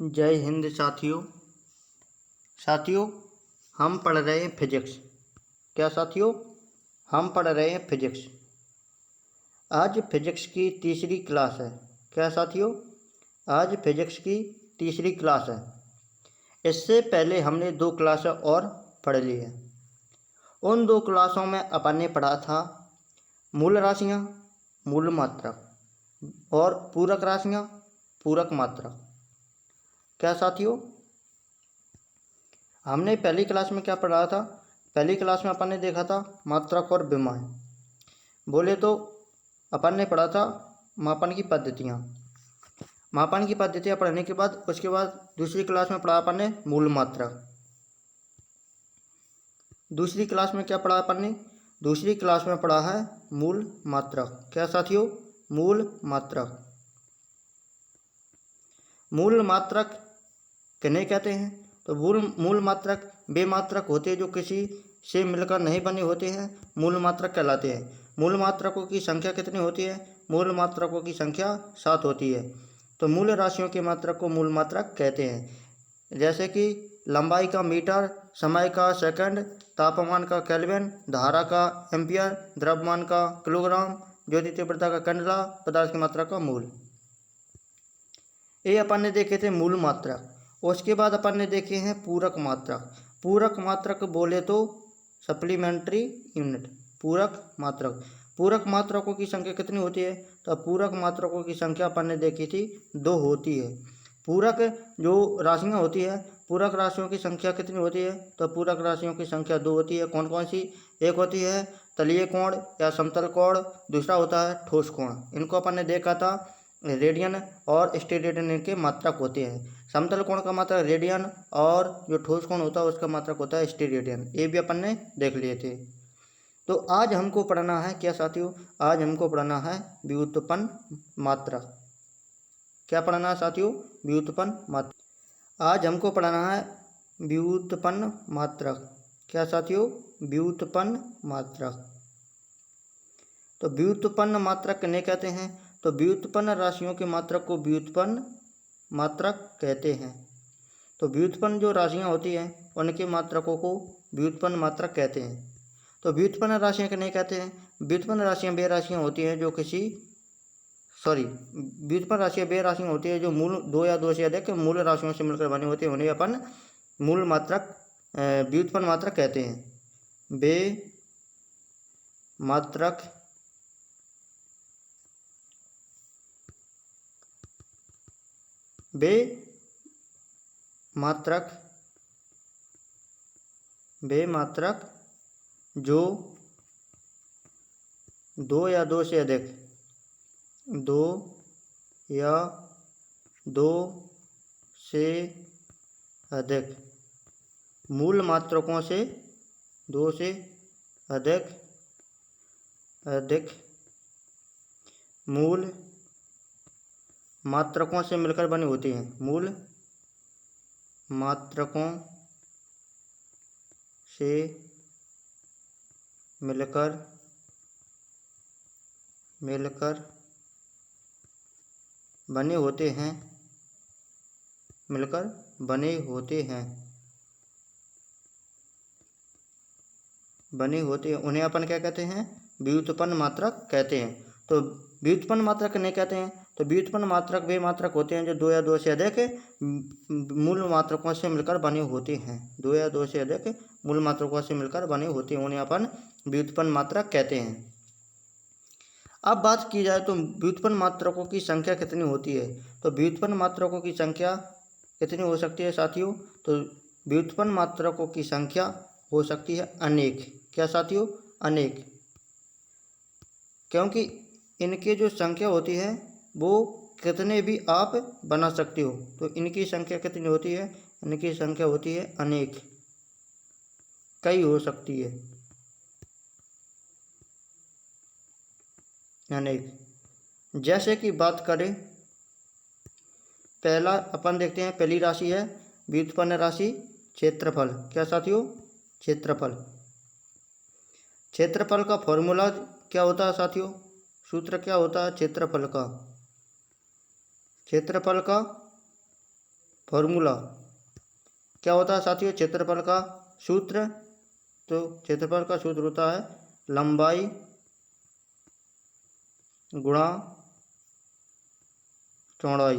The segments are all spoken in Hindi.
जय हिंद साथियों हम पढ़ रहे हैं फिजिक्स। क्या साथियों? हम पढ़ रहे हैं फिजिक्स। आज फिजिक्स की तीसरी क्लास है। क्या साथियों? आज फिजिक्स की तीसरी क्लास है। इससे पहले हमने 2 क्लासें और पढ़ ली है। उन 2 क्लासों में अपन ने पढ़ा था मूल राशियाँ, मूल मात्रक और पूरक राशियाँ, पूरक मात्रक। क्या साथियों? हमने पहली क्लास में क्या पढ़ा था? पहली क्लास में अपन ने देखा था मात्रक और विमाएं। बोले तो अपन ने पढ़ा था मापन की पद्धतियाँ। मापन की पद्धतियाँ पढ़ने के बाद उसके बाद दूसरी क्लास में पढ़ा अपन ने मूल मात्रक। दूसरी क्लास में क्या पढ़ा अपन ने? दूसरी क्लास में पढ़ा है मूल मात्रक। क्या साथियों? मूल मात्रक। मूल मात्रक किन्हें कहते हैं? तो मूल मात्रक वे मात्रक होते हैं जो किसी से मिलकर नहीं बने होते हैं, मूल मात्रक कहलाते हैं। मूल मात्रकों की संख्या कितनी होती है? मूल मात्रकों की संख्या 7 होती है। तो मूल राशियों के मात्रक को मूल मात्रक कहते हैं। जैसे कि लंबाई का मीटर, समय का सेकंड, तापमान का केल्विन, धारा का एम्पियर, द्रव्यमान का किलोग्राम, ज्योति तीव्रता का कैंडेला, पदार्थ की मात्रा का मूल। ये अपन ने देखे थे मूल मात्रक। उसके बाद अपन ने देखे हैं पूरक मात्रक। पूरक मात्रक बोले तो सप्लीमेंट्री यूनिट। पूरक मात्रक। पूरक मात्रकों की संख्या कितनी होती है? तो पूरक मात्रकों की संख्या अपन ने देखी थी 2 होती है। पूरक जो राशियाँ होती है, पूरक राशियों की संख्या कितनी होती है? तो पूरक राशियों की संख्या 2 होती है। कौन कौन सी? एक होती है तलीय कोण या समतल कोण, दूसरा होता है ठोस कोण। इनको अपन ने देखा था रेडियन और स्टेरेडियन इनके मात्रक होते हैं। समतल कोण का मात्रक रेडियन और जो ठोस कोण होता है उसका मात्रक होता है स्टेरेडियन। ये भी अपन ने देख लिए थे। तो आज हमको पढ़ना है क्या साथियों? आज हमको पढ़ना है व्युत्पन्न मात्रक। क्या पढ़ना है साथियों? व्युत्पन्न मात्रक। आज हमको पढ़ना है व्युत्पन्न मात्रक। क्या साथियों? व्युत्पन्न मात्रक। तो व्युत्पन्न मात्रक किन्हें कहते हैं? तो व्युत्पन्न राशियों के मात्रक को व्युत्पन्न मात्रक कहते हैं। तो व्युत्पन्न जो राशियां होती हैं उनके मात्रकों को व्युत्पन्न मात्रक कहते हैं। तो व्युत्पन्न राशियां किन्हें कहते हैं? व्युत्पन्न राशियां वे राशियां होती हैं जो व्युत्पन्न राशियां वे राशियां होती है जो मूल 2 या 2 से अधिक मूल राशियों से मिलकर बनी होती है। उन्हें अपन मूल मात्रक व्युत्पन्न मात्रक कहते हैं। वे मात्रक जो 2 या 2 से अधिक मूल मात्रकों से 2 से अधिक मूल मात्रकों से मिलकर बनी होती हैं। मूल मात्रकों से मिलकर बने होते हैं। उन्हें अपन क्या कहते हैं? व्युत्पन्न मात्रक कहते हैं। तो व्युत्पन्न मात्रक नहीं कहते हैं। तो व्युत्पन्न मात्रक वे मात्रक होते हैं जो 2 या 2 से अधिक मूल मात्रकों से मिलकर बने होते हैं। 2 या 2 से अधिक मूल मात्रकों से मिलकर बने होते हैं, उन्हें अपन व्युत्पन्न मात्रक कहते हैं। अब बात की जाए तो व्युत्पन्न मात्रकों की संख्या कितनी होती है? तो व्युत्पन्न मात्रकों की संख्या कितनी हो सकती है साथियों? तो व्युत्पन्न मात्रकों की संख्या हो सकती है अनेक। क्या साथियों? अनेक। क्योंकि इनकी जो संख्या होती है वो कितने भी आप बना सकते हो। तो इनकी संख्या कितनी होती है? इनकी संख्या होती है अनेक, कई हो सकती है, अनेक। जैसे कि बात करें, पहला अपन देखते हैं, पहली राशि है व्युत्पन्न राशि क्षेत्रफल। क्या साथियों? क्षेत्रफल का फॉर्मूला क्या होता है साथियों? सूत्र क्या होता है क्षेत्रफल का? क्षेत्रफल का फॉर्मूला क्या होता है साथियों? क्षेत्रफल का सूत्र। तो क्षेत्रफल का सूत्र होता है लंबाई गुणा चौड़ाई।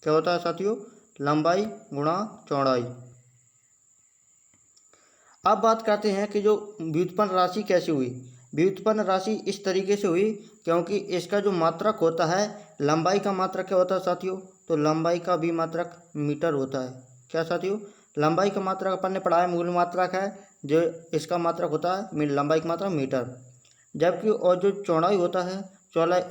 क्या होता है साथियों? लंबाई गुणा चौड़ाई। अब बात करते हैं कि जो व्युत्पन्न राशि कैसे हुई। व्युत्पन्न राशि इस तरीके से हुई क्योंकि इसका जो मात्रक होता है, लंबाई का मात्रक क्या होता है साथियों? तो लंबाई का भी मात्रक मीटर होता है। क्या साथियों? लंबाई का मात्रक अपन ने पढ़ा है, मूल मात्रक है। जो इसका मात्रक होता है लंबाई का मात्रक मीटर। जबकि और जो चौड़ाई होता है,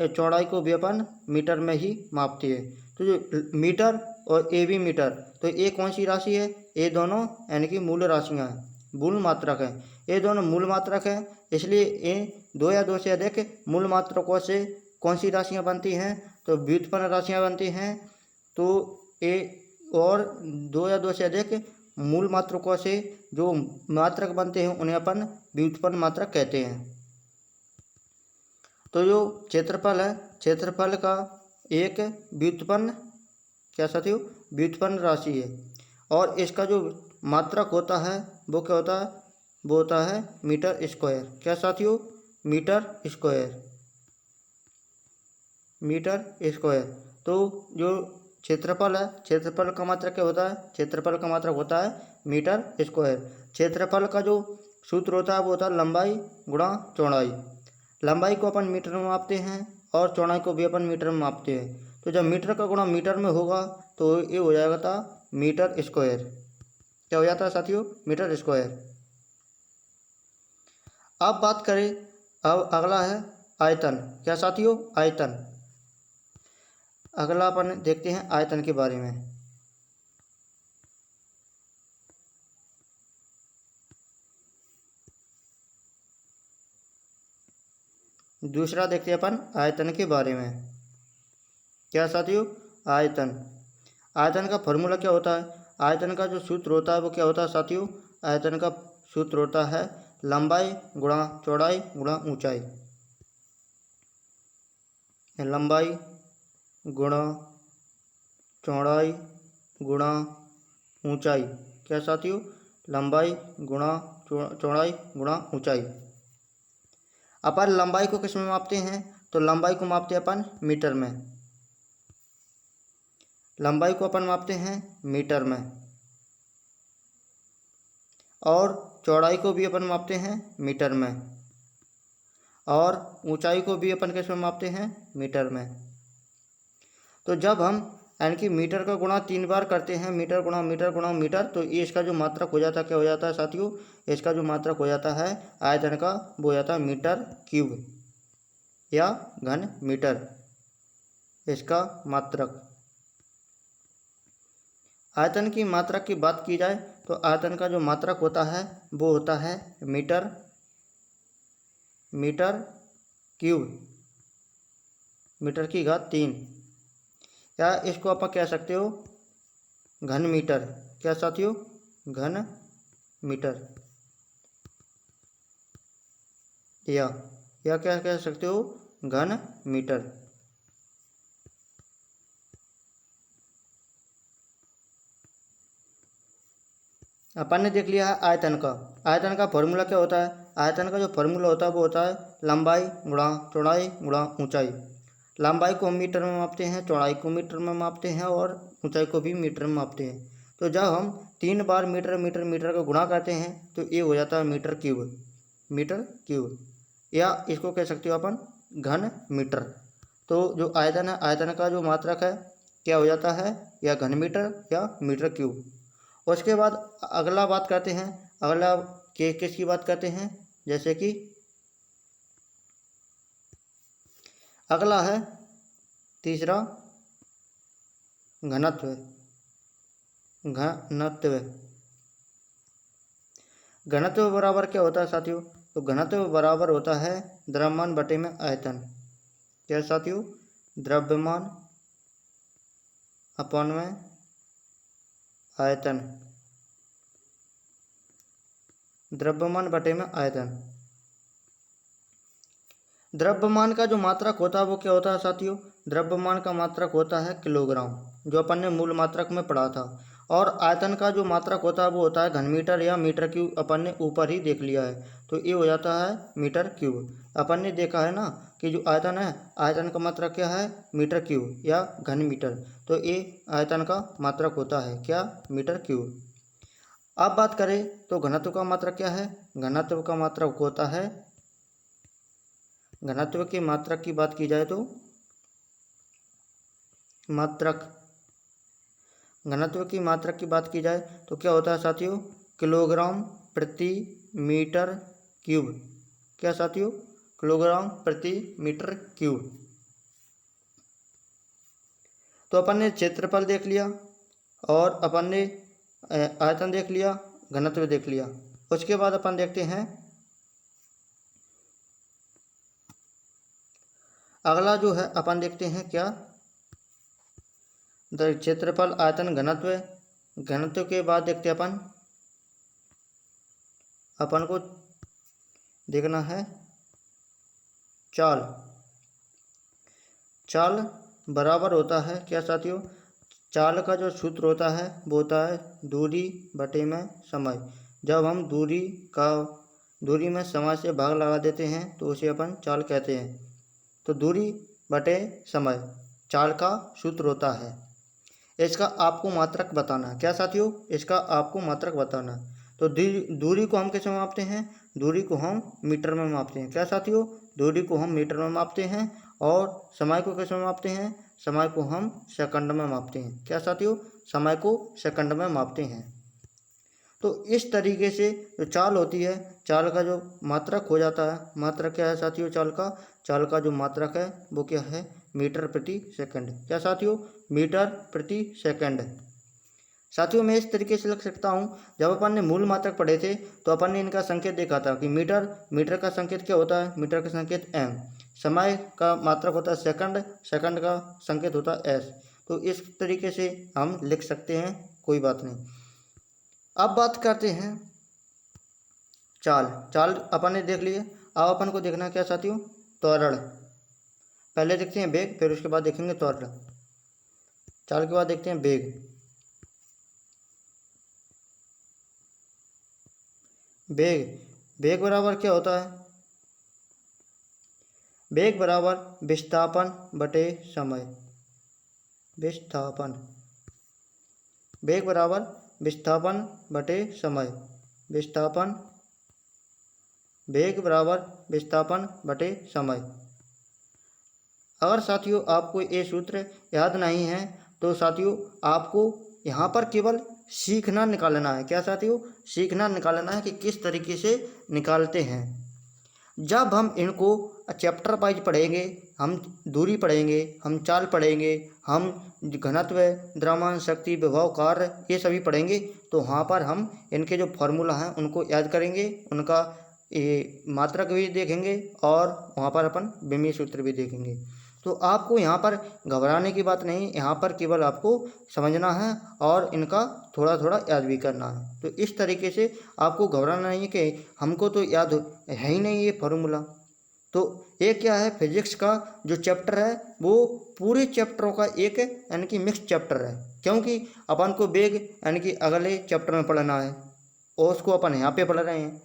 चौड़ाई को भी अपन मीटर में ही मापते हैं। तो जो मीटर और ए बी मीटर, तो ये कौन सी राशि है? ये दोनों यानी कि मूल राशियाँ हैं, मूल मात्रक है। ये दोनों मूल मात्रक है, इसलिए ये दो या दो से अधिक मूल मात्रकों से कौन सी राशियाँ बनती हैं? तो व्युत्पन्न राशियाँ बनती हैं। तो ये और दो या दो से अधिक मूल मात्रकों से जो मात्रक बनते हैं उन्हें अपन व्युत्पन्न मात्रक कहते हैं। तो जो क्षेत्रफल है, क्षेत्रफल का एक व्युत्पन्न क्या साथियों? व्युत्पन्न राशि है। और इसका जो मात्रक होता है वो क्या होता है? वो होता है मीटर स्क्वायर। क्या साथियों? Metre square, metre square. तो जो क्षेत्रफल है, क्षेत्रफल का मात्रक क्या होता है? क्षेत्रफल का मात्रक होता है मीटर स्क्वायर। क्षेत्रफल का जो सूत्र होता है वो होता है लंबाई गुणा चौड़ाई। लंबाई को अपन मीटर में मापते हैं और चौड़ाई को भी अपन मीटर में मापते हैं। तो जब मीटर का गुणा मीटर में होगा तो ये हो जाएगा था मीटर स्क्वायर। क्या हो जाता है साथियों? Metre square. अब बात करें, अब अगला है आयतन। क्या साथियों? आयतन। अगला अपन देखते हैं आयतन के बारे में। दूसरा देखते हैं अपन आयतन के बारे में। क्या साथियों? आयतन। आयतन का फॉर्मूला क्या होता है? आयतन का जो सूत्र होता है वो क्या होता है साथियों? आयतन का सूत्र होता है लंबाई गुणा चौड़ाई गुणा ऊंचाई। लंबाई गुणा चौड़ाई गुणा ऊंचाई। क्या साथियों? लंबाई गुणा चौड़ाई गुणा ऊंचाई। अपन लंबाई को किस में मापते हैं? तो लंबाई को मापते हैं अपन मीटर में। लंबाई को अपन मापते हैं मीटर में। और चौड़ाई को भी अपन मापते हैं मीटर में। और ऊंचाई को भी अपन किस में मापते हैं? मीटर में। तो जब हम यानी कि मीटर का गुणा 3 बार करते हैं, मीटर गुणा मीटर गुणा मीटर, तो ये इसका जो मात्रक हो जाता है क्या हो जाता है साथियों? इसका जो मात्रक हो जाता है आयतन का वो हो जाता है मीटर क्यूब या घन मीटर, इसका मात्रक। आयतन की मात्रक की बात की जाए तो आयतन का जो मात्रक होता है वो होता है मीटर, मीटर क्यूब, मीटर की घात 3, या इसको आप कह सकते हो घन मीटर। क्या साथियों? घन मीटर, या क्या कह सकते हो? घन मीटर। अपन ने देख लिया है आयतन का। आयतन का फॉर्मूला क्या होता है? आयतन का जो फॉर्मूला होता है वो होता है लंबाई गुणा चौड़ाई गुणा ऊंचाई। लंबाई को हम मीटर में मापते हैं, चौड़ाई को मीटर में मापते हैं और ऊंचाई को भी मीटर में मापते हैं। तो जब हम 3 बार मीटर मीटर मीटर का गुणा करते हैं तो ये हो जाता है मीटर क्यूब, मीटर क्यूब, या इसको कह सकते हो अपन घन मीटर। तो जो आयतन है, आयतन का जो मात्रक है क्या हो जाता है? या घन मीटर या मीटर क्यूब। उसके बाद अगला बात करते हैं, अगला किसकी बात करते हैं? जैसे कि अगला है तीसरा घनत्व। घनत्व, घनत्व बराबर क्या होता है साथियों? तो घनत्व बराबर होता है द्रव्यमान बटे में आयतन। क्या साथियों? द्रव्यमान अपॉन में आयतन, द्रव्यमान बटे में आयतन। द्रव्यमान का जो मात्रक होता है वो क्या होता है साथियों? द्रव्यमान का मात्रक होता है किलोग्राम, जो अपन ने मूल मात्रक में पढ़ा था। और आयतन का जो मात्रक होता है वो होता है घन मीटर या मीटर क्यूब, अपन ने ऊपर ही देख लिया है, तो ये हो जाता है मीटर क्यूब। अपन ने देखा है ना कि जो आयतन है, आयतन का मात्रक क्या है, मीटर क्यूब या घन मीटर, तो ये आयतन का मात्रक होता है क्या, मीटर क्यूब। अब बात करें तो घनत्व का मात्रक क्या है, घनत्व का मात्रक होता है, घनत्व के मात्रक की बात की जाए तो मात्रक, घनत्व की मात्रक की बात की जाए तो क्या होता है साथियों, किलोग्राम प्रति मीटर क्यूब। क्या साथियों, किलोग्राम प्रति मीटर क्यूब। तो अपन ने क्षेत्रफल देख लिया और अपन ने आयतन देख लिया, घनत्व देख लिया। उसके बाद अपन देखते हैं अगला जो है, अपन देखते हैं क्या, क्षेत्रफल, आयतन, घनत्व। घनत्व के बाद देखते हैं अपन को देखना है चाल। चाल बराबर होता है क्या साथियों, चाल का जो सूत्र होता है वो होता है दूरी बटे में समय। जब हम दूरी में समय से भाग लगा देते हैं तो उसे अपन चाल कहते हैं। तो दूरी बटे समय चाल का सूत्र होता है। इसका आपको मात्रक बताना है क्या साथियों, इसका आपको मात्रक बताना है। तो दूरी को हम कैसे मापते हैं, दूरी को हम मीटर में मापते हैं। क्या साथियों, दूरी को हम मीटर में मापते हैं। और समय को कैसे मापते हैं, समय को हम सेकंड में मापते हैं। क्या साथियों, समय को सेकंड में मापते हैं। तो इस तरीके से जो चाल होती है, चाल का जो मात्रक हो जाता है, मात्रक क्या है साथियों, चाल का जो मात्रक है वो क्या है, मीटर प्रति सेकंड। क्या साथियों, मीटर प्रति सेकंड। साथियों मैं इस तरीके से लिख सकता हूँ, जब अपन ने मूल मात्रक पढ़े थे तो अपन ने इनका संकेत देखा था कि मीटर का संकेत क्या होता है, मीटर का संकेत एम, समय का मात्रक होता है सेकंड, सेकंड का संकेत होता है एस। तो इस तरीके से हम लिख सकते हैं, कोई बात नहीं। अब बात करते हैं चाल अपन ने देख लिए। अब अपन को देखना क्या साथियों, त्वरण। पहले देखते हैं वेग, फिर उसके बाद देखेंगे त्वरण। चाल के बाद देखते हैं वेग। वेग बराबर क्या होता है, वेग बराबर विस्थापन बटे समय। विस्थापन, वेग बराबर विस्थापन बटे समय। विस्थापन, वेग बराबर विस्थापन बटे समय। अगर साथियों आपको ये सूत्र याद नहीं है तो साथियों आपको यहाँ पर केवल सीखना निकालना है। क्या साथियों, सीखना निकालना है कि किस तरीके से निकालते हैं। जब हम इनको चैप्टर वाइज पढ़ेंगे, हम दूरी पढ़ेंगे, हम चाल पढ़ेंगे, हम घनत्व, द्रव्यमान, शक्ति, विभव, कार्य, ये सभी पढ़ेंगे, तो वहाँ पर हम इनके जो फॉर्मूला हैं उनको याद करेंगे, उनका ये मात्रक भी देखेंगे और वहाँ पर अपन विमीय सूत्र भी देखेंगे। तो आपको यहाँ पर घबराने की बात नहीं, यहाँ पर केवल आपको समझना है और इनका थोड़ा थोड़ा याद भी करना है। तो इस तरीके से आपको घबराना नहीं है कि हमको तो याद है ही नहीं ये फॉर्मूला। तो ये क्या है, फिजिक्स का जो चैप्टर है वो पूरे चैप्टरों का एक यानी कि मिक्स चैप्टर है, क्योंकि अपन को वेग यानी कि अगले चैप्टर में पढ़ना है और उसको अपन यहाँ पे पढ़ रहे हैं,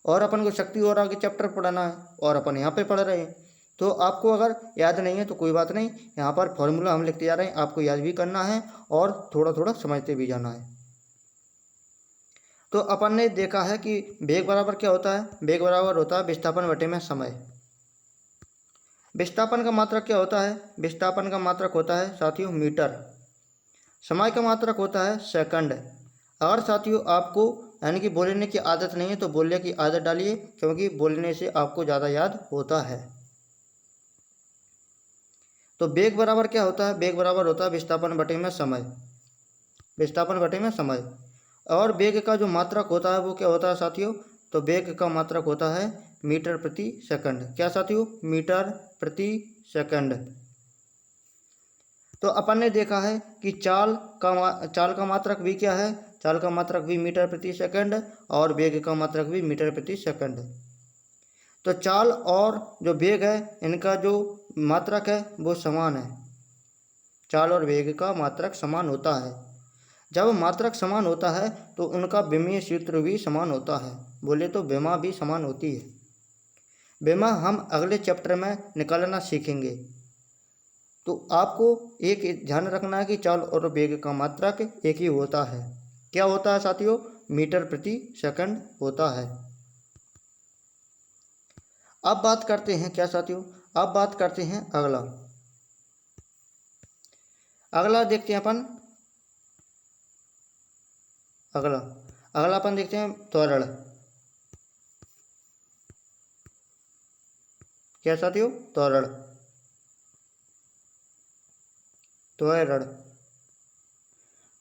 और अपन को शक्ति और आगे चैप्टर पढ़ना है और अपन यहाँ पे पढ़ रहे हैं। तो आपको अगर याद नहीं है तो कोई बात नहीं, यहाँ पर फॉर्मूला हम लिखते जा रहे हैं, आपको याद भी करना है और थोड़ा थोड़ा समझते भी जाना है। तो अपन ने देखा है कि वेग बराबर क्या होता है, वेग बराबर होता है विस्थापन बटे में समय। विस्थापन का मात्रक क्या होता है, विस्थापन का मात्रक होता है साथियों मीटर। समय का मात्रक होता है सेकंड। अगर साथियों आपको यानी कि बोलने की आदत नहीं है तो बोलने की आदत डालिए, क्योंकि बोलने से आपको ज़्यादा याद होता है। तो वेग बराबर क्या होता है, वेग बराबर होता है विस्थापन बटे में समय। विस्थापन बटे में समय। और वेग का जो मात्रक होता है वो क्या होता है साथियों, तो वेग का मात्रक होता है मीटर प्रति सेकंड। क्या साथियों, मीटर प्रति सेकंड। तो अपन ने देखा है कि चाल का मात्रक भी क्या है, चाल का मात्रक भी मीटर प्रति सेकंड और वेग का मात्रक भी मीटर प्रति सेकंड। तो चाल और जो वेग है इनका जो मात्रक है वो समान है। चाल और वेग का मात्रक समान होता है। जब मात्रक समान होता है तो उनका विमीय सूत्र भी समान होता है। बोले तो विमा भी समान होती है। विमा हम अगले चैप्टर में निकालना सीखेंगे। तो आपको एक ध्यान रखना है कि चाल और वेग का मात्रक एक ही होता है। क्या होता है साथियों? मीटर प्रति सेकंड होता है। अब बात करते हैं क्या साथियों? अब बात करते हैं अगला। अगला देखते हैं अपन। अगला अपन देखते हैं त्वरण। क्या साथियों? त्वरण।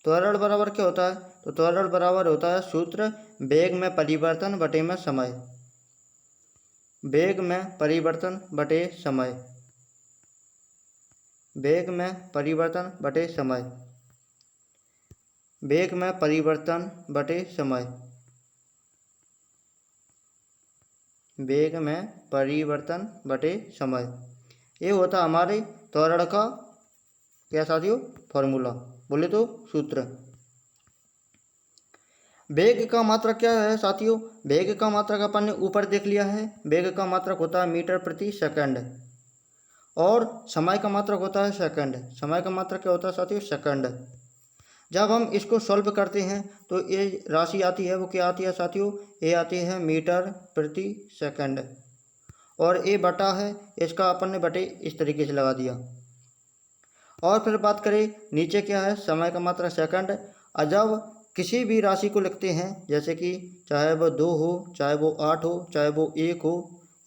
त्वरण बराबर क्या होता है? तो त्वरण बराबर होता है सूत्र वेग में परिवर्तन बटे में समय। वेग में परिवर्तन बटे समय। वेग में परिवर्तन बटे समय। वेग में परिवर्तन बटे समय। वेग में परिवर्तन बटे समय। ये होता हमारे त्वरण का क्या साथियों? फॉर्मूला। बोले तो सूत्र। वेग का मात्रक क्या है साथियों? वेग का मात्रक अपन ने ऊपर देख लिया है। वेग का मात्रक होता है मीटर प्रति सेकंड और समय का मात्रक होता है सेकंड। समय का मात्रक क्या होता है साथियों? सेकंड। जब हम इसको सॉल्व करते हैं तो ये राशि आती है, वो क्या आती है साथियों? ये आती है मीटर प्रति सेकंड और ये बटा है, इसका अपन ने बटे इस तरीके से लगा दिया। और फिर बात करें नीचे क्या है? समय का मात्रक सेकंड। और जब किसी भी राशि को लिखते हैं, जैसे कि चाहे वो 2 हो, चाहे वो 8 हो, चाहे वो 1 हो,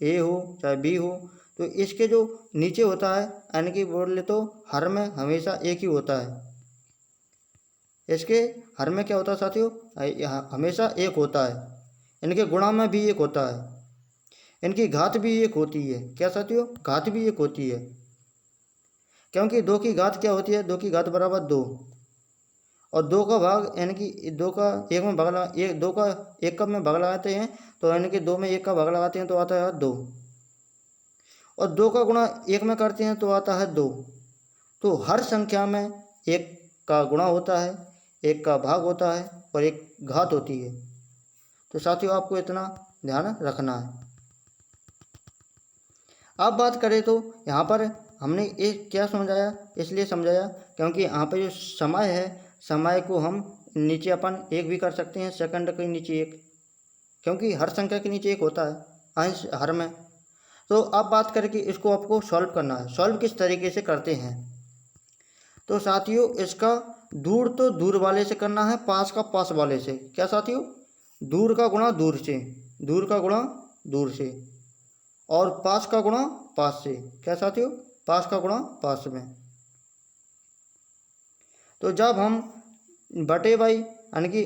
ए हो, चाहे बी हो, तो इसके जो नीचे होता है यानी कि बोले तो हर में हमेशा एक ही होता है। इसके हर में क्या होता है साथियों? हमेशा एक होता है। इनके गुणा में भी एक होता है। इनकी घात भी एक होती है। क्या साथियों? घात भी एक होती है। क्योंकि 2 की घात क्या होती है? 2 की घात बराबर 2 और 2 का भाग यानी कि 2 का 1 में भाग लगा, 2 का 1 का में भाग लगाते हैं तो यानी कि 2 में 1 का भाग लगाते हैं तो आता है 2 और 2 का गुणा 1 में करते हैं तो आता है 2। तो हर संख्या में 1 का गुणा होता है, 1 का भाग होता है और 1 घात होती है। तो साथियों आपको इतना ध्यान रखना है। अब बात करें तो यहाँ पर हमने ये क्या समझाया? इसलिए समझाया क्योंकि यहाँ पर जो समय है, समय को हम नीचे अपन 1 भी कर सकते हैं, सेकंड के नीचे 1, क्योंकि हर संख्या के नीचे 1 होता है अंश हर में। तो अब बात करें कि इसको आपको सॉल्व करना है। सॉल्व किस तरीके से करते हैं? तो साथियों इसका दूर तो दूर वाले से करना है, पास का पास वाले से। क्या साथियों? दूर का गुणा दूर से, दूर का गुणा दूर से और पास का गुणा पास से। क्या साथियों? पास का गुणा पास में। तो जब हम बटे बाई यानी कि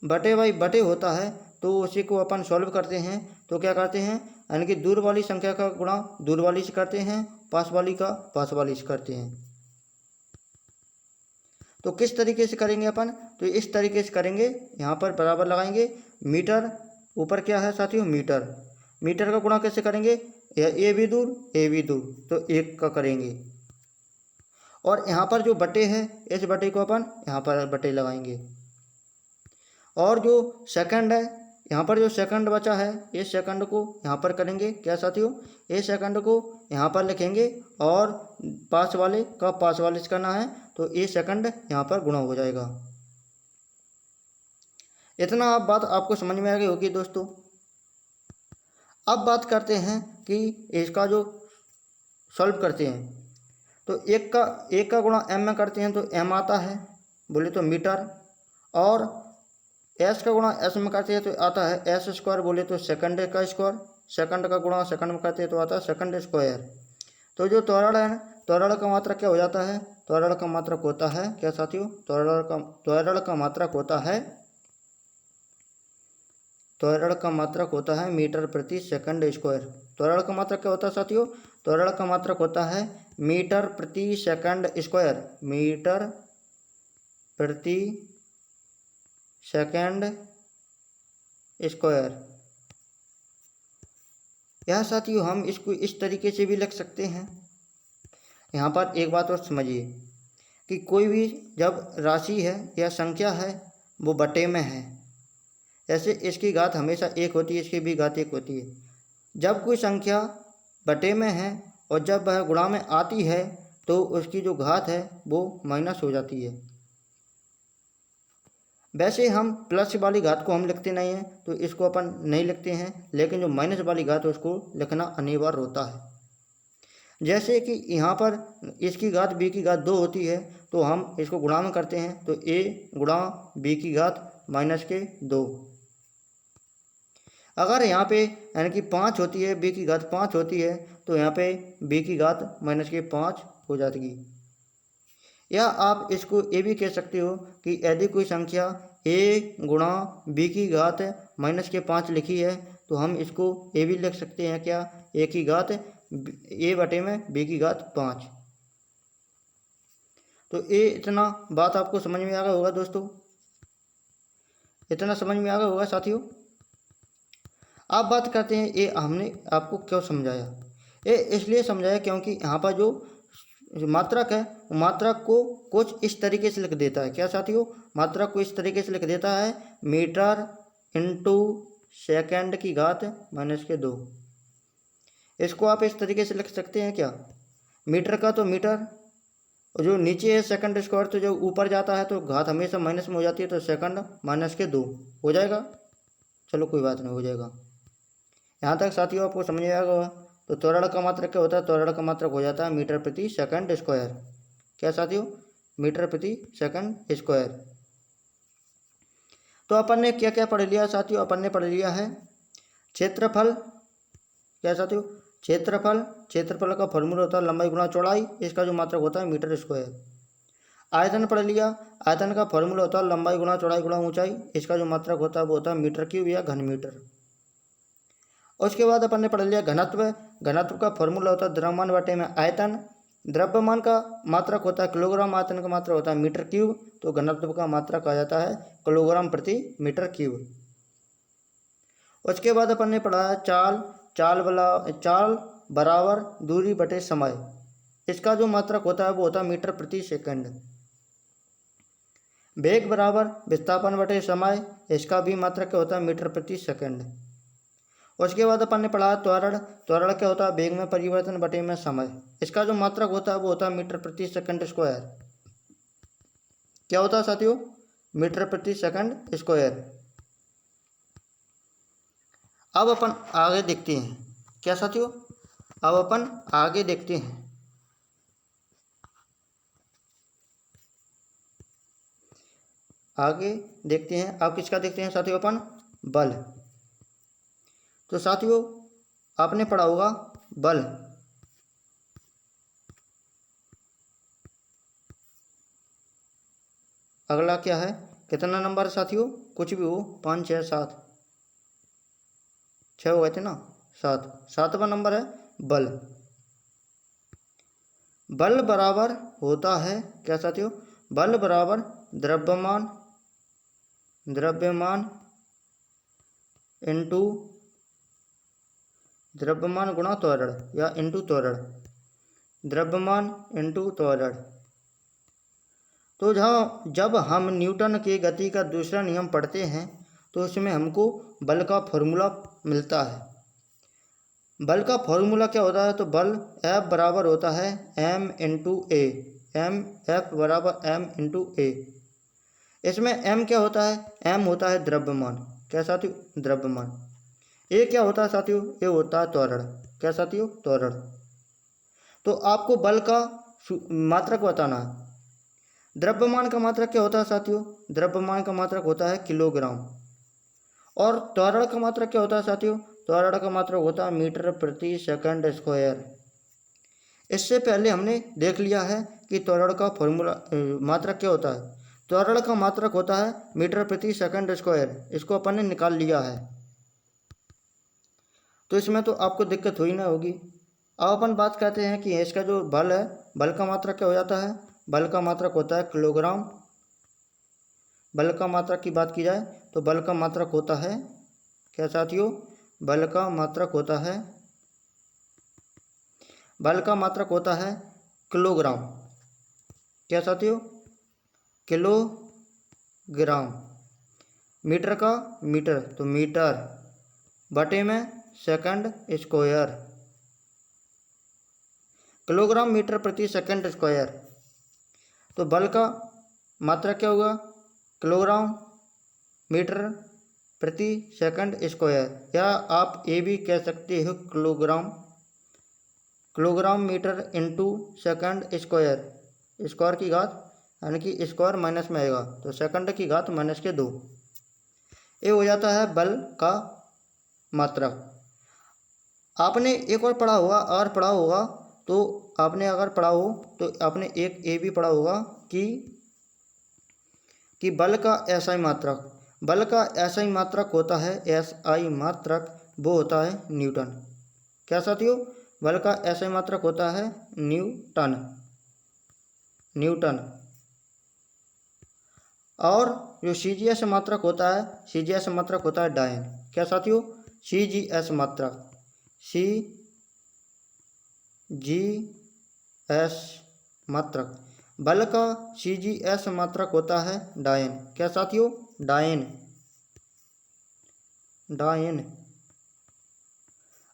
बटे बाई बटे होता है तो उसी को अपन सॉल्व करते हैं तो क्या करते हैं यानी कि दूर वाली संख्या का गुणा दूर वाली से करते हैं, पास वाली का पास वाली से करते हैं। तो किस तरीके से करेंगे अपन? तो इस तरीके से करेंगे। यहाँ पर बराबर लगाएंगे, मीटर ऊपर क्या है साथियों? मीटर। मीटर का गुणा कैसे करेंगे? ए भी दूर, ए भी दूर, तो 1 का करेंगे और यहाँ पर जो बटे है इस बटे को अपन यहाँ पर बटे लगाएंगे और जो सेकंड है यहाँ पर जो सेकंड बचा है इस सेकंड को यहाँ पर करेंगे। क्या साथियों? इस सेकंड को यहाँ पर लिखेंगे और पास वाले का पास वाले से करना है तो ये सेकंड यहाँ पर गुणा हो जाएगा। इतना आप बात आपको समझ में आ गई होगी दोस्तों। अब बात करते हैं कि इसका जो सॉल्व करते हैं तो 1 का गुणा m में करते हैं तो m आता है, बोले तो मीटर, और s का गुणा s में करते हैं तो आता है s स्क्वायर, बोले तो सेकंड का स्क्वायर। सेकंड का गुणा सेकंड में करते हैं तो आता है सेकंड स्क्वायर। तो जो त्वरण है, त्वरण का मात्रक क्या हो जाता है? त्वरण का मात्रक होता है क्या साथियों? त्वरण का मात्रक होता है, त्वरण का मात्रक होता है मीटर प्रति सेकंड स्क्वायर। त्वरण का मात्रक क्या होता है साथियों? त्वरण का मात्रक होता है मीटर प्रति सेकंड स्क्वायर। मीटर प्रति सेकंड स्क्वायर। यह साथियों हम इसको इस तरीके से भी लिख सकते हैं। यहाँ पर एक बात और समझिए, कि कोई भी जब राशि है या संख्या है वो बटे में है, ऐसे इसकी घात हमेशा एक होती है, इसकी भी घात एक होती है। जब कोई संख्या बटे में है और जब वह गुणा में आती है तो उसकी जो घात है वो माइनस हो जाती है। वैसे हम प्लस वाली घात को हम लिखते नहीं हैं तो इसको अपन नहीं लिखते हैं, लेकिन जो माइनस वाली घात है उसको लिखना अनिवार्य होता है। जैसे कि यहाँ पर इसकी घात b की घात 2 होती है तो हम इसको गुणा में करते हैं तो a गुणा b की घात माइनस के 2। अगर यहाँ पे यानी कि 5 होती है, b की घात 5 होती है तो यहाँ पे b की घात माइनस के 5 हो जाएगी। या आप इसको ये भी कह सकते हो कि यदि कोई संख्या a गुणा b की घात माइनस के 5 लिखी है तो हम इसको ये भी लिख सकते हैं क्या, a की घात a बटे में b की घात 5। तो ये इतना बात आपको समझ में आ गया होगा दोस्तों, इतना समझ में आ गया होगा साथियों। आप बात करते हैं ये हमने आपको क्यों समझाया, ये इसलिए समझाया क्योंकि यहाँ पर जो मात्रक है मात्रक को कुछ इस तरीके से लिख देता है। क्या साथियों, मात्रक को इस तरीके से लिख देता है मीटर इंटू सेकेंड की घात माइनस के 2। इसको आप इस तरीके से लिख सकते हैं क्या, मीटर का तो मीटर और जो नीचे है सेकंड स्क्वायर तो जो ऊपर जाता है तो घात हमेशा माइनस में हो जाती है तो सेकंड माइनस के 2 हो जाएगा। चलो कोई बात नहीं, हो जाएगा। यहाँ तक साथियों आपको समझ में आएगा। तो त्वरण का मात्रक क्या होता है, त्वरण का मात्रक हो जाता है मीटर प्रति सेकंड स्क्वायर। क्या साथियों, मीटर प्रति सेकंड स्क्वायर। तो अपन ने क्या क्या पढ़ लिया साथियों, अपन ने पढ़ लिया है क्षेत्रफल। क्या साथियों, क्षेत्रफल, क्षेत्रफल का फॉर्मूला होता है लंबाई गुणा चौड़ाई, इसका जो मात्रक होता है मीटर स्क्वायर। आयतन पढ़ लिया, आयतन का फॉर्मूला होता है लंबाई गुणा चौड़ाई गुणा ऊंचाई, इसका जो मात्रक होता है वो होता है मीटर क्यूब या घन मीटर। उसके बाद अपन ने पढ़ लिया घनत्व, घनत्व का फॉर्मूला होता है द्रव्यमान बटे में आयतन, द्रव्यमान का मात्रक होता है किलोग्राम, आयतन का मात्रक होता है मीटर क्यूब, तो घनत्व का मात्रक आ जाता है किलोग्राम प्रति मीटर क्यूब। उसके बाद अपन ने पढ़ा चाल, चाल बराबर दूरी बटे समय, इसका जो मात्रक होता है वो होता है मीटर प्रति सेकंड। वेग बराबर विस्थापन बटे समय, इसका भी मात्रक क्या होता है मीटर प्रति सेकंड। उसके बाद अपन ने पढ़ा त्वरण, त्वरण क्या होता है वेग में परिवर्तन बटे में समय, इसका जो मात्रक होता है वो होता है मीटर प्रति सेकंड स्क्वायर। क्या होता है साथियों, मीटर प्रति सेकंड स्क्वायर। अब अपन आगे देखते हैं। क्या साथियों, अब अपन आगे देखते हैं। आगे देखते हैं, अब किसका देखते हैं साथियों, अपन बल। तो साथियों आपने पढ़ा होगा बल। अगला क्या है, कितना नंबर साथियों, कुछ भी हो, 5 6 7 6 हो गए थे ना, 7, 7वां नंबर है बल। बल बराबर होता है क्या साथियों, बल बराबर द्रव्यमान, द्रव्यमान इंटू द्रव्यमान गुणा त्वरण या इंटू त्वरण, द्रव्यमान इंटू त्वरण। तो जब हम न्यूटन के गति का दूसरा नियम पढ़ते हैं तो उसमें हमको बल का फॉर्मूला मिलता है। बल का फॉर्मूला क्या होता है, तो बल F बराबर होता है m इंटू ए, F बराबर m इंटू ए। इसमें m क्या होता है, m होता है द्रव्यमान। क्या साथियों, द्रव्यमान। ए क्या होता है साथियों, ये होता है त्वरण। क्या साथियों, त्वरण। तो आपको बल का मात्रक बताना है। द्रव्यमान का मात्रक क्या होता है साथियों, द्रव्यमान का मात्रक होता है किलोग्राम। और त्वरण का मात्रक क्या होता है साथियों, त्वरण का मात्रक होता है मीटर प्रति सेकंड स्क्वायर। इससे पहले हमने देख लिया है कि त्वरण का फॉर्मूला मात्रक क्या होता है, त्वरण का मात्रक होता है मीटर प्रति सेकंड स्क्वायर, इसको अपन ने निकाल लिया है। तो इसमें तो आपको दिक्कत हुई ना होगी। अब अपन बात करते हैं कि इसका जो बल है, बल का मात्रक क्या हो जाता है, बल का मात्रक होता है किलोग्राम। बल का मात्रक की बात की जाए तो बल का मात्रक होता है क्या साथियों, बल का मात्रक होता है, बल का मात्रक होता है किलोग्राम। क्या साथियों, किलोग्राम। मीटर का मीटर तो मीटर बटे में सेकंड स्क्वायर, किलोग्राम मीटर प्रति सेकंड स्क्वायर। तो बल का मात्रा क्या होगा, किलोग्राम मीटर प्रति सेकंड स्क्वायर, या आप ये भी कह सकते हो kilogram metre into second square, square की घात यानी कि स्क्वायर माइनस में आएगा तो सेकंड की घात -2। ये हो जाता है बल का मात्रक। आपने एक और पढ़ा होगा, अगर पढ़ा होगा तो आपने अगर पढ़ा हो तो आपने एक ये भी पढ़ा होगा कि बल का एसआई मात्रक, बल का एसआई मात्रक होता है, एसआई मात्रक वो होता है न्यूटन। क्या साथियों, बल का एसआई मात्रक होता है न्यूटन। और जो सीजीएस मात्रक होता है, सीजीएस मात्रक होता है डायन। क्या साथियों, सीजीएस मात्रक, सीजीएस मात्रक, बल का सीजीएस मात्रक होता है डायन। क्या साथियों, डायन।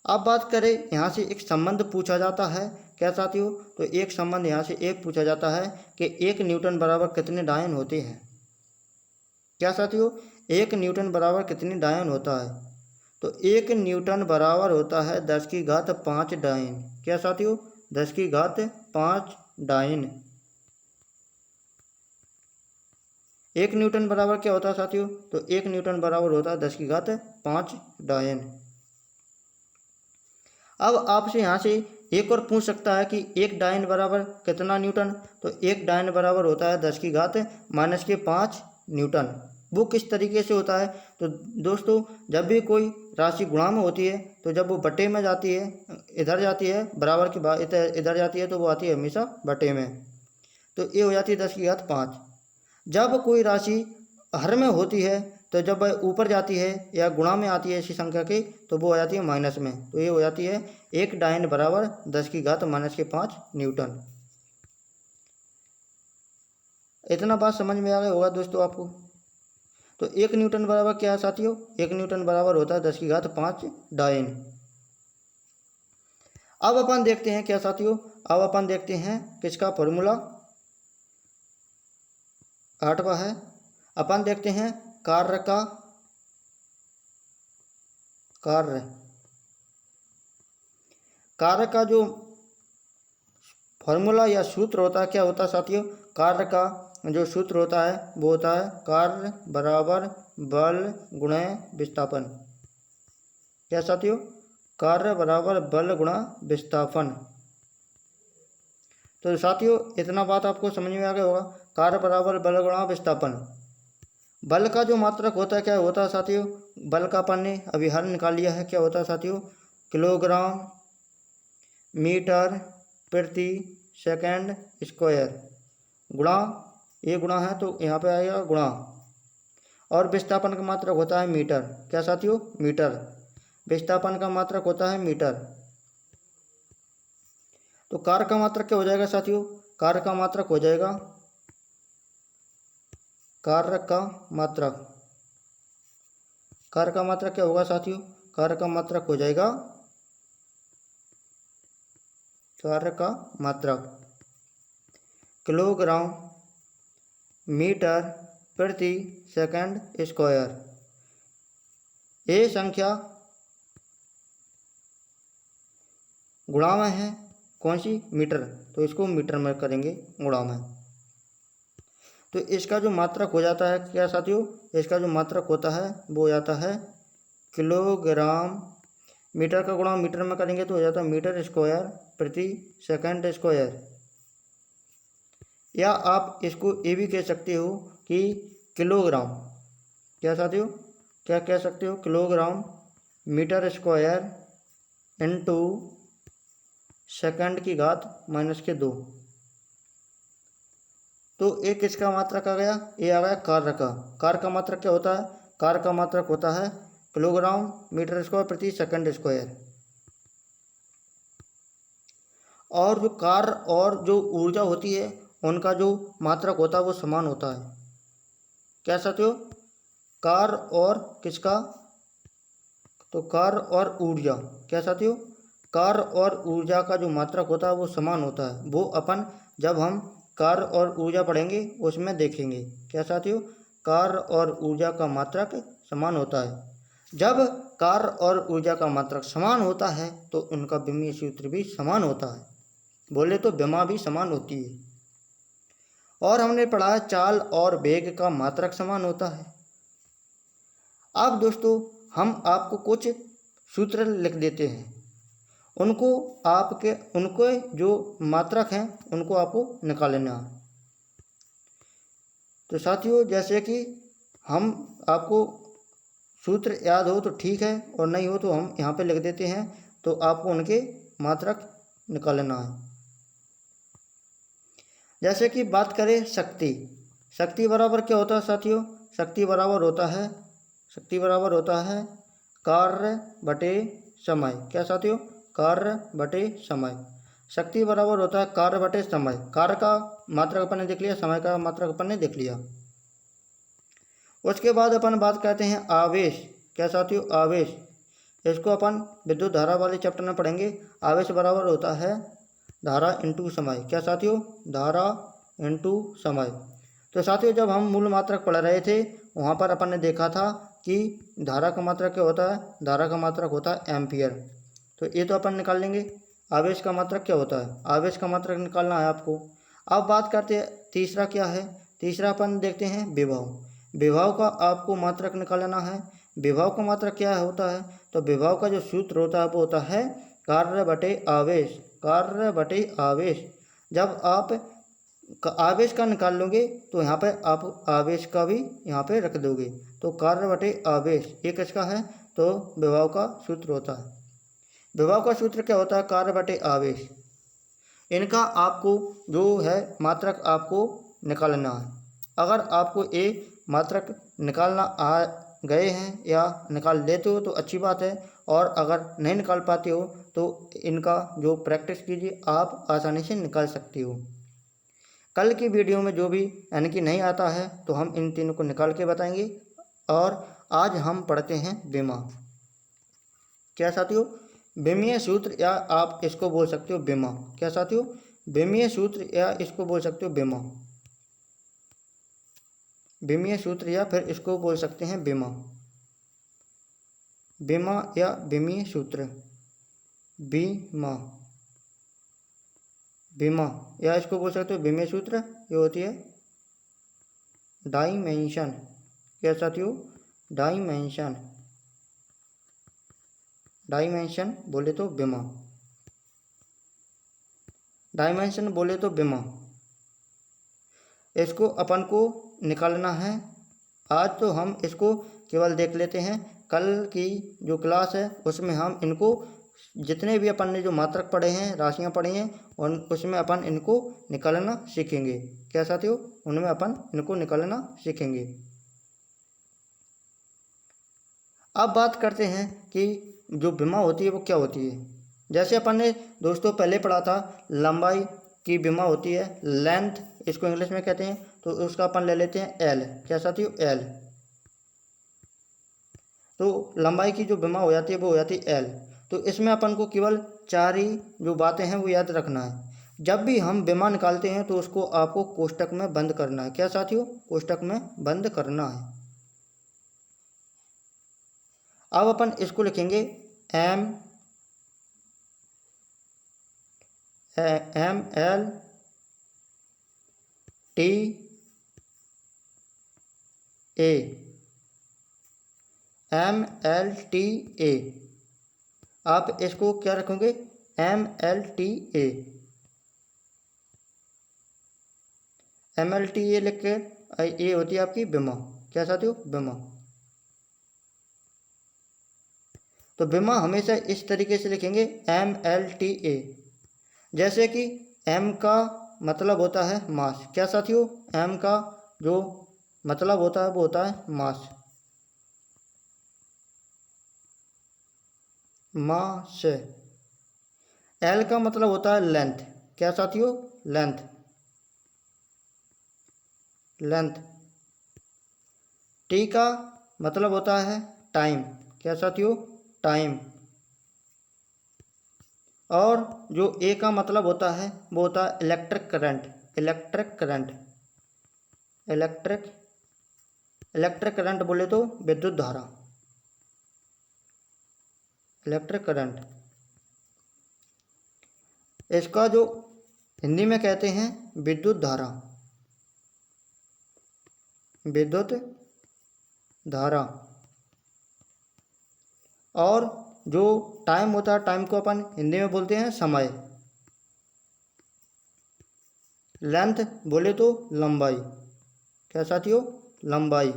अब बात करें यहाँ से एक संबंध पूछा जाता है। क्या साथियों, तो एक संबंध यहाँ से एक पूछा जाता है कि 1 न्यूटन बराबर कितने डायन होते हैं। क्या साथियों, 1 न्यूटन बराबर कितनी डायन होता है, तो 1 न्यूटन बराबर होता है 10⁵ डायन। क्या साथियों, 10⁵ डायन। 1 न्यूटन बराबर क्या होता है साथियों, तो 1 न्यूटन बराबर होता है 10⁵ डायन। अब आपसे यहाँ से एक और पूछ सकता है कि 1 डायन बराबर कितना न्यूटन, तो 1 डायन बराबर होता है 10⁻⁵ न्यूटन। वो किस तरीके से होता है, तो दोस्तों जब भी कोई राशि गुणा में होती है तो जब वो बटे में जाती है, इधर जाती है बराबर की बात इधर जाती है तो वो आती है हमेशा बटे में, तो ये हो जाती है 10⁵ जब कोई राशि हर में होती है तो जब वह ऊपर जाती है या गुणा में आती है इसी संख्या की तो वो हो जाती है माइनस में, तो ये हो जाती है 1 डायन बराबर 10⁻⁻⁵ न्यूटन। इतना बात समझ में आ गया होगा दोस्तों आपको। तो 1 न्यूटन बराबर क्या है साथियों, 1 न्यूटन बराबर होता है 10⁵ डायन। अब अपन देखते हैं क्या साथियों, अब अपन देखते हैं किसका फॉर्मूला, 8वां है। अपन देखते हैं कार्य का जो फॉर्मूला या सूत्र होता है, क्या होता है साथियों, कार्य का जो सूत्र होता है वो होता है कार्य बराबर बल गुणा विस्थापन। क्या साथियों, कार्य बराबर बल गुणा विस्थापन। तो साथियों इतना बात आपको समझ में आ गया होगा, कार्य बराबर बल गुणा विस्थापन। बल का जो मात्रक होता है क्या होता है साथियों, बल का अपन ने अभी हल निकाल लिया है, क्या होता है साथियों, किलोग्राम मीटर प्रति सेकंड स्क्वायर गुणा, ये गुणा है तो यहाँ पे आएगा गुणा, और विस्थापन का मात्रक होता है मीटर। क्या साथियों, मीटर, विस्थापन का मात्रक होता है मीटर। तो कार्य का मात्रक क्या हो जाएगा साथियों, कार्य का मात्रक हो जाएगा, कार्य का मात्रक क्या होगा साथियों, कार्य का मात्रक हो जाएगा, कार्य का मात्रक किलोग्राम मीटर प्रति सेकंड स्क्वायर। ये संख्या गुणा में है, कौन सी, मीटर, तो इसको मीटर में करेंगे गुणा में। तो इसका जो मात्रक हो जाता है क्या साथियों, इसका जो मात्रक होता है वो हो जाता है किलोग्राम, मीटर का गुणा मीटर में करेंगे तो हो जाता है मीटर स्क्वायर प्रति सेकंड स्क्वायर। या आप इसको ये भी कह सकते हो कि किलोग्राम, क्या साथियों, क्या कह सकते हो, kilogram metre square into second की घात -2। तो एक किसका मात्रक आ गया, ये आ गया कार्य का। कार्य का मात्रक क्या होता है, कार्य का मात्रक होता है किलोग्राम मीटर स्क्वायर प्रति सेकंड स्क्वायर। और जो कार्य और जो ऊर्जा होती है उनका जो मात्रक होता है वो समान होता है। क्या साथियों, कार्य और किसका, तो कार्य और ऊर्जा, क्या साथियों, कार्य और ऊर्जा का जो मात्रक होता है वो समान होता है। वो अपन जब हम कार्य और ऊर्जा पढ़ेंगे उसमें देखेंगे। क्या साथियों, कार्य और ऊर्जा का मात्रक समान होता है। जब कार्य और ऊर्जा का मात्रक समान होता है तो उनका विमीय सूत्र भी समान होता है। बोले तो विमा भी समान होती है। और हमने पढ़ा है चाल और वेग का मात्रक समान होता है। अब दोस्तों हम आपको कुछ सूत्र लिख देते हैं, उनको जो मात्रक हैं उनको आपको निकालना है। तो साथियों जैसे कि हम आपको सूत्र याद हो तो ठीक है, और नहीं हो तो हम यहाँ पे लिख देते हैं, तो आपको उनके मात्रक निकालना है। जैसे कि बात करें शक्ति, शक्ति बराबर क्या होता है साथियों, शक्ति बराबर होता है कार्य बटे समय। क्या साथियों, कार्य बटे समय। शक्ति बराबर होता है कार्य बटे समय। कार्य का मात्रक अपन ने देख लिया, समय का मात्रक अपन ने देख लिया। उसके बाद अपन बात करते हैं आवेश। क्या साथियों, आवेश, इसको अपन विद्युत धारा वाले चैप्टर में पढ़ेंगे। आवेश बराबर होता है धारा इंटू समय। क्या साथियों, धारा इंटू समय। तो साथियों जब हम मूल मात्रक पढ़ रहे थे वहाँ पर अपन ने देखा था कि धारा का मात्रक क्या होता है, धारा का मात्रक होता है एम्पियर। तो ये तो अपन निकाल लेंगे। आवेश का मात्रक क्या होता है, आवेश का मात्रक निकालना है आपको। अब बात करते हैं तीसरा क्या है, तीसरा अपन देखते हैं विभव। विभव का आपको मात्रक निकालना है। विभव का मात्रक क्या होता है, तो विभव का जो सूत्र होता है वो होता है कार्य बटे आवेश, कार्य बटे आवेश। जब आप आवेश का निकाल लोगे तो यहाँ पे आप आवेश का भी यहाँ पे रख दोगे, तो कार्य बटे आवेश ये किसका है, तो विभव का सूत्र होता है। विभव का सूत्र क्या होता है, कार्य बटे आवेश। इनका आपको जो है मात्रक आपको निकालना है। अगर आपको ये मात्रक निकालना आ गए हैं या निकाल लेते हो तो अच्छी बात है, और अगर नहीं निकाल पाते हो तो इनका जो प्रैक्टिस कीजिए, आप आसानी से निकाल सकते हो। कल की वीडियो में जो भी यानी कि नहीं आता है तो हम इन तीनों को निकाल के बताएंगे। और आज हम पढ़ते हैं विमा। क्या साथियों, विमीय सूत्र या आप इसको बोल सकते हो विमा। क्या साथियों, विमीय सूत्र या इसको बोल सकते हो विमा, विमीय सूत्र या फिर इसको बोल सकते हैं विमा, विमा या विमीय सूत्र, विमा, विमा या इसको बोल सकते हो विमीय सूत्र। ये होती है डायमेंशन। क्या साथियों, डायमेंशन, डायमेंशन बोले तो विमा, डायमेंशन बोले तो विमा। इसको अपन को निकालना है। आज तो हम इसको केवल देख लेते हैं, कल की जो क्लास है उसमें हम इनको जितने भी अपन ने जो मात्रक पढ़े हैं, राशियां पढ़ी हैं, उन उसमें अपन इनको निकालना सीखेंगे। क्या साथियों, उनमें अपन इनको निकालना सीखेंगे। अब बात करते हैं कि जो विमा होती है वो क्या होती है। जैसे अपन ने दोस्तों पहले पढ़ा था लंबाई की विमा होती है लेंथ, इसको इंग्लिश में कहते हैं, तो उसका अपन ले लेते हैं एल। क्या साथियों, एल। तो लंबाई की जो विमा हो जाती है वो हो जाती है एल। तो इसमें अपन को केवल चार ही जो बातें हैं वो याद रखना है। जब भी हम विमा निकालते हैं तो उसको आपको कोष्टक में बंद करना है। क्या साथियों, कोष्टक में बंद करना है। अब अपन इसको लिखेंगे M L T A, MLTA। आप इसको क्या रखोगे, MLTA, MLTA लिख के ये होती है आपकी विमा। क्या साथियों, विमा। तो विमा हमेशा इस तरीके से लिखेंगे MLTA। जैसे कि M का मतलब होता है मास। क्या साथियों, M का जो मतलब होता है वो होता है मास, मास। L का मतलब होता है लेंथ। क्या साथियों, लेंथ। लेंथ। टी का मतलब होता है टाइम, क्या साथियों, टाइम। और जो ए का मतलब होता है वो होता है electric current, electric current, electric electric current बोले तो विद्युत धारा, इलेक्ट्रिक करंट। इसका जो हिंदी में कहते हैं विद्युत धारा, विद्युत धारा। और जो टाइम होता है, टाइम को अपन हिंदी में बोलते हैं समय। लेंथ बोले तो लंबाई, क्या साथियों, लंबाई।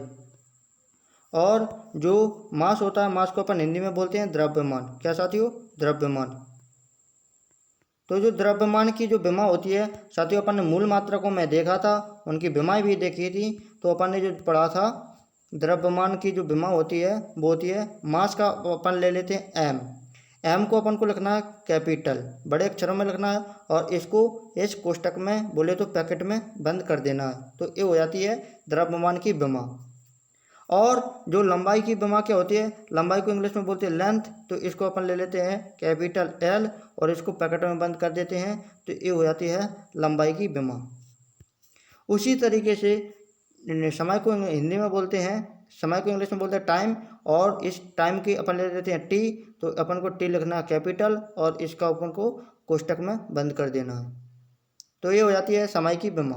और जो मास होता है, मास को अपन हिंदी में बोलते हैं द्रव्यमान, क्या साथियों, द्रव्यमान। तो जो द्रव्यमान की जो विमा होती है साथियों, अपन ने मूल मात्रकों में देखा था, उनकी विमाएं भी देखी थी। तो अपन ने जो पढ़ा था, द्रव्यमान की जो विमा होती है वो होती है मास का अपन ले लेते हैं एम। एम को अपन को लिखना है कैपिटल, बड़े अक्षरों में लिखना है, और इसको इस कोष्टक में बोले तो पैकेट में बंद कर देना है। तो ये हो जाती है द्रव्यमान की विमा। और जो लंबाई की विमा क्या होती है, लंबाई को इंग्लिश में बोलते हैं लेंथ। तो इसको अपन ले लेते हैं कैपिटल एल और इसको पैकेट में बंद कर देते हैं। तो ये हो जाती है लंबाई की विमा। उसी तरीके से समय को हिंदी में बोलते हैं, समय को इंग्लिश में बोलते हैं टाइम, और इस टाइम की अपन ले लेते हैं टी। तो अपन को टी लिखना है कैपिटल और इसका अपन को कोष्टक में बंद कर देना है। तो ये हो जाती है समय की विमा।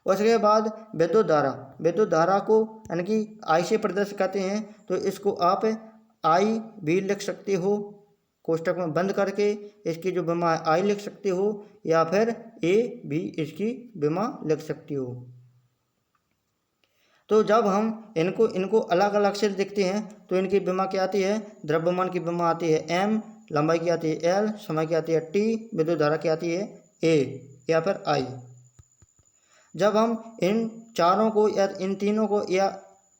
उसके बाद विद्युत धारा, विद्युत धारा को यानी कि आई से प्रदर्शित करते हैं। तो इसको आप आई भी लिख सकते हो, कोष्टक में बंद करके इसकी जो विमा है आई लिख सकते हो, या फिर ए भी इसकी विमा लिख सकती हो। तो जब हम इनको अलग अलग से देखते हैं तो इनकी विमा क्या आती है, द्रव्यमान की विमा आती है एम, लंबाई की आती है एल, समय की आती है टी, विद्युत धारा की आती है ए या फिर आई। जब हम इन चारों को या इन तीनों को या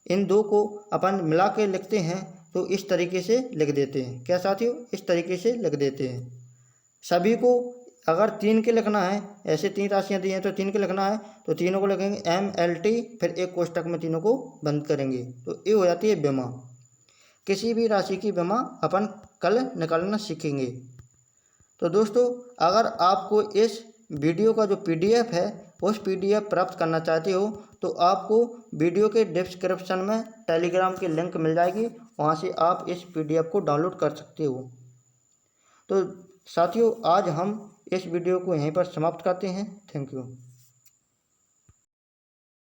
इन दो को अपन मिला के लिखते हैं तो इस तरीके से लिख देते हैं, क्या साथियों, इस तरीके से लिख देते हैं। सभी को अगर तीन के लिखना है, ऐसे तीन राशियां दी हैं तो तीन के लिखना है, तो तीनों को लिखेंगे एम एल टी, फिर एक कोष्टक में तीनों को बंद करेंगे। तो ये हो जाती है विमा। किसी भी राशि की विमा अपन कल निकालना सीखेंगे। तो दोस्तों, अगर आपको इस वीडियो का जो पीडीएफ है उस पीडीएफ प्राप्त करना चाहते हो तो आपको वीडियो के डिस्क्रिप्शन में टेलीग्राम की लिंक मिल जाएगी, वहाँ से आप इस पीडीएफ को डाउनलोड कर सकते हो। तो साथियों, आज हम इस वीडियो को यहीं पर समाप्त करते हैं। Thank you.